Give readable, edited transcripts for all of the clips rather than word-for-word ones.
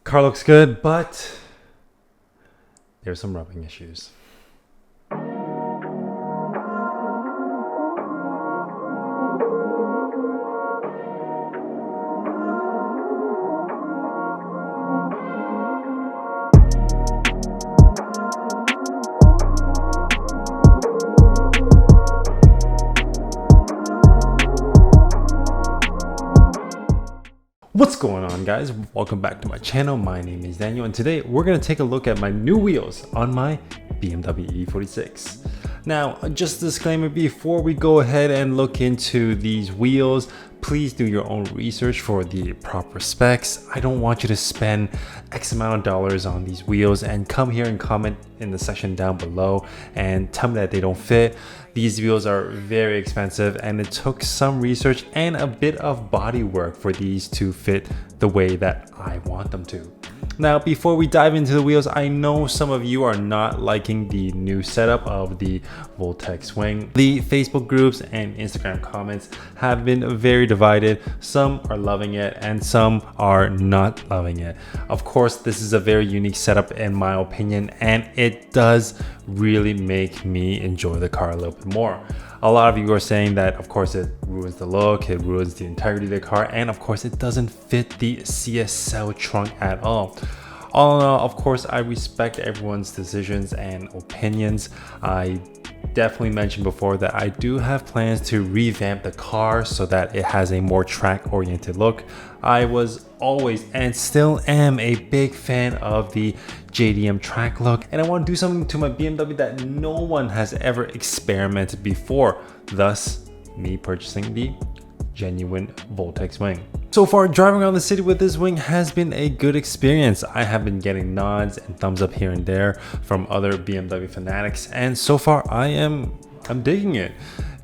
Car looks good, but there's some rubbing issues. What's going on, guys? Welcome back to my channel. My name is Daniel, and today we're going to take a look at my new wheels on my BMW E46. Now, just a disclaimer before we go ahead and look into these wheels, please do your own research for the proper specs. I don't want you to spend X amount of dollars on these wheels and come here and comment in the section down below and tell me that they don't fit. These wheels are very expensive, and it took some research and a bit of body work for these to fit the way that I want them to. Now, before we dive into the wheels, I know some of you are not liking the new setup of the Voltex wing. The Facebook groups and Instagram comments have been very divided. Some are loving it and some are not loving it. Of course, this is a very unique setup in my opinion, and it does really make me enjoy the car a little bit more. A lot of you are saying that, of course, it ruins the look, it ruins the integrity of the car, and of course, it doesn't fit the CSL trunk at all. All in all, of course, I respect everyone's decisions and opinions. I definitely mentioned before that I do have plans to revamp the car so that it has a more track-oriented look. I was always and still am a big fan of the JDM track look, and I want to do something to my BMW that no one has ever experimented before, thus me purchasing the genuine Voltex wing. So far, driving around the city with this wing has been a good experience. I have been getting nods and thumbs up here and there from other BMW fanatics, and so far I'm digging it.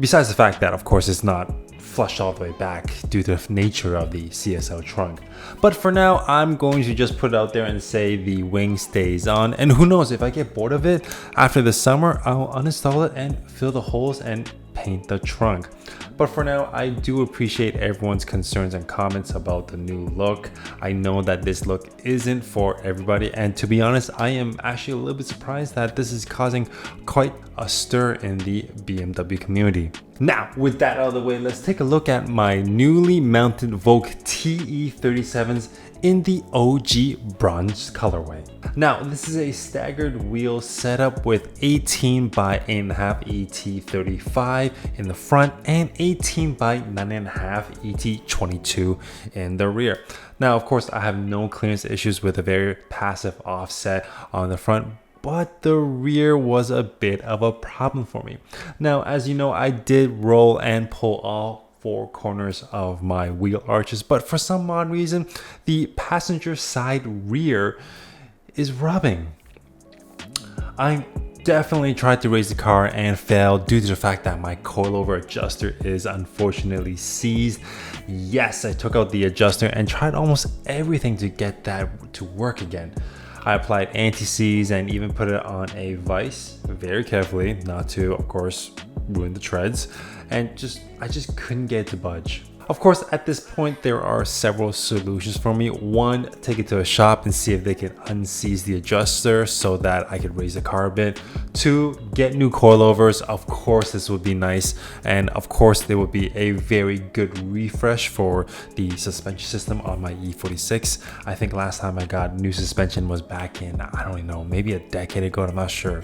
Besides the fact that, of course, it's not flushed all the way back due to the nature of the CSL trunk. But for now, I'm going to just put it out there and say the wing stays on, and who knows, if I get bored of it after the summer, I'll uninstall it and fill the holes and paint the trunk. But for now, I do appreciate everyone's concerns and comments about the new look. I know that this look isn't for everybody, and to be honest, I am actually a little bit surprised that this is causing quite a stir in the BMW community. Now, with that out of the way, let's take a look at my newly mounted Vogue TE37s in the OG bronze colorway. Now, this is a staggered wheel setup with 18 by 8.5 ET35 in the front and 18 by 9.5 ET22 in the rear. Now, of course, I have no clearance issues with a very passive offset on the front, but the rear was a bit of a problem for me. Now, as you know, I did roll and pull all four corners of my wheel arches, but for some odd reason, the passenger side rear is rubbing. I definitely tried to raise the car and failed due to the fact that my coilover adjuster is unfortunately seized. Yes, I took out the adjuster and tried almost everything to get that to work again. I applied anti-seize and even put it on a vise very carefully, not to, of course, ruin the treads, and I just couldn't get it to budge. Of course, at this point, there are several solutions for me. One, take it to a shop and see if they can unseize the adjuster so that I could raise the car a bit. Two, get new coilovers. Of course, this would be nice. And of course, there would be a very good refresh for the suspension system on my E46. I think last time I got new suspension was back in, I don't even know, maybe a decade ago, I'm not sure.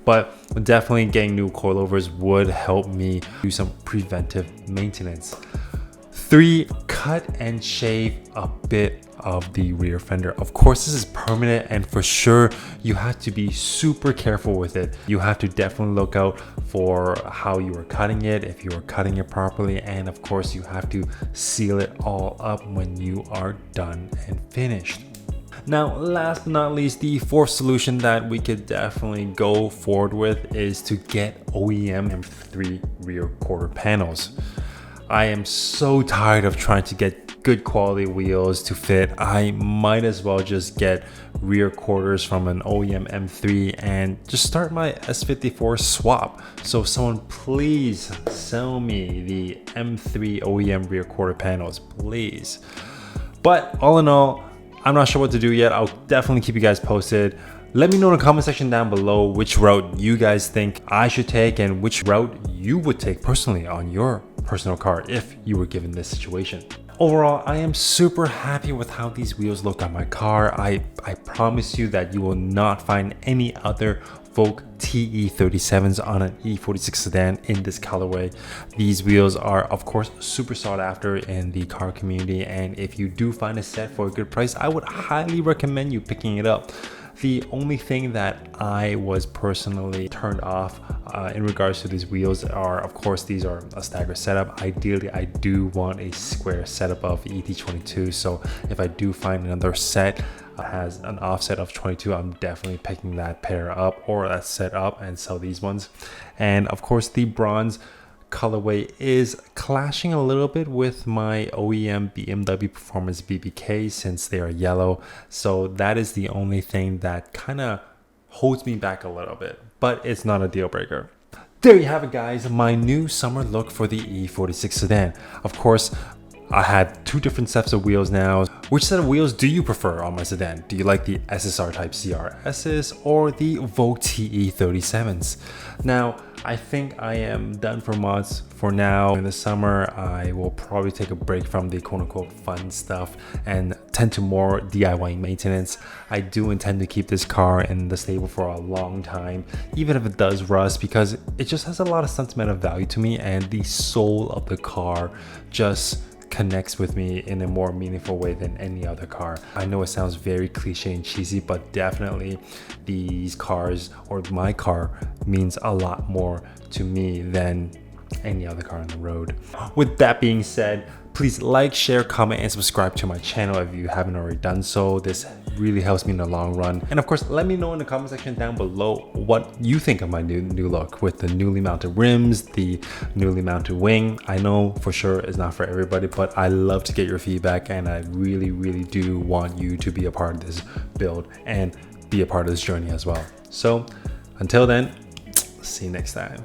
But definitely getting new coilovers would help me do some preventive maintenance. 3, cut and shave a bit of the rear fender. Of course, this is permanent, and for sure you have to be super careful with it. You have to definitely look out for how you are cutting it, if you are cutting it properly, and of course you have to seal it all up when you are done and finished. Now, last but not least, the fourth solution that we could definitely go forward with is to get OEM M3 rear quarter panels. I am so tired of trying to get good quality wheels to fit. I might as well just get rear quarters from an OEM M3 and just start my S54 swap. So someone please sell me the M3 OEM rear quarter panels, please. But all in all, I'm not sure what to do yet. I'll definitely keep you guys posted. Let me know in the comment section down below which route you guys think I should take and which route you would take personally on your personal car if you were given this situation. Overall, I am super happy with how these wheels look on my car. I promise you that you will not find any other Volk TE37s on an E46 sedan in this colorway. These wheels are of course super sought after in the car community, and if you do find a set for a good price, I would highly recommend you picking it up. The only thing that I was personally turned off in regards to these wheels are, of course, these are a staggered setup. Ideally, I do want a square setup of ET22. So if I do find another set that has an offset of 22, I'm definitely picking that pair up or that set up and sell these ones. And of course, the bronze colorway is clashing a little bit with my OEM BMW Performance BBK since they are yellow, so that is the only thing that kind of holds me back a little bit, but it's not a deal breaker. There you have it, guys, my new summer look for the E46 sedan. Of course, I had two different sets of wheels now. Which set of wheels do you prefer on my sedan? Do you like the SSR type CRSs or the Volk TE37s? Now, I think I am done for mods for now. In the summer, I will probably take a break from the quote-unquote fun stuff and tend to more DIY maintenance. I do intend to keep this car in the stable for a long time, even if it does rust, because it just has a lot of sentimental value to me, and the soul of the car just connects with me in a more meaningful way than any other car. I know it sounds very cliche and cheesy, but definitely these cars, or my car, means a lot more to me than any other car on the road. With that being said, please like, share, comment, and subscribe to my channel if you haven't already done so. This really helps me in the long run. And of course, let me know in the comment section down below what you think of my new look with the newly mounted rims, the newly mounted wing. I know for sure it's not for everybody, but I love to get your feedback, and I really do want you to be a part of this build and be a part of this journey as well. So until then, see you next time.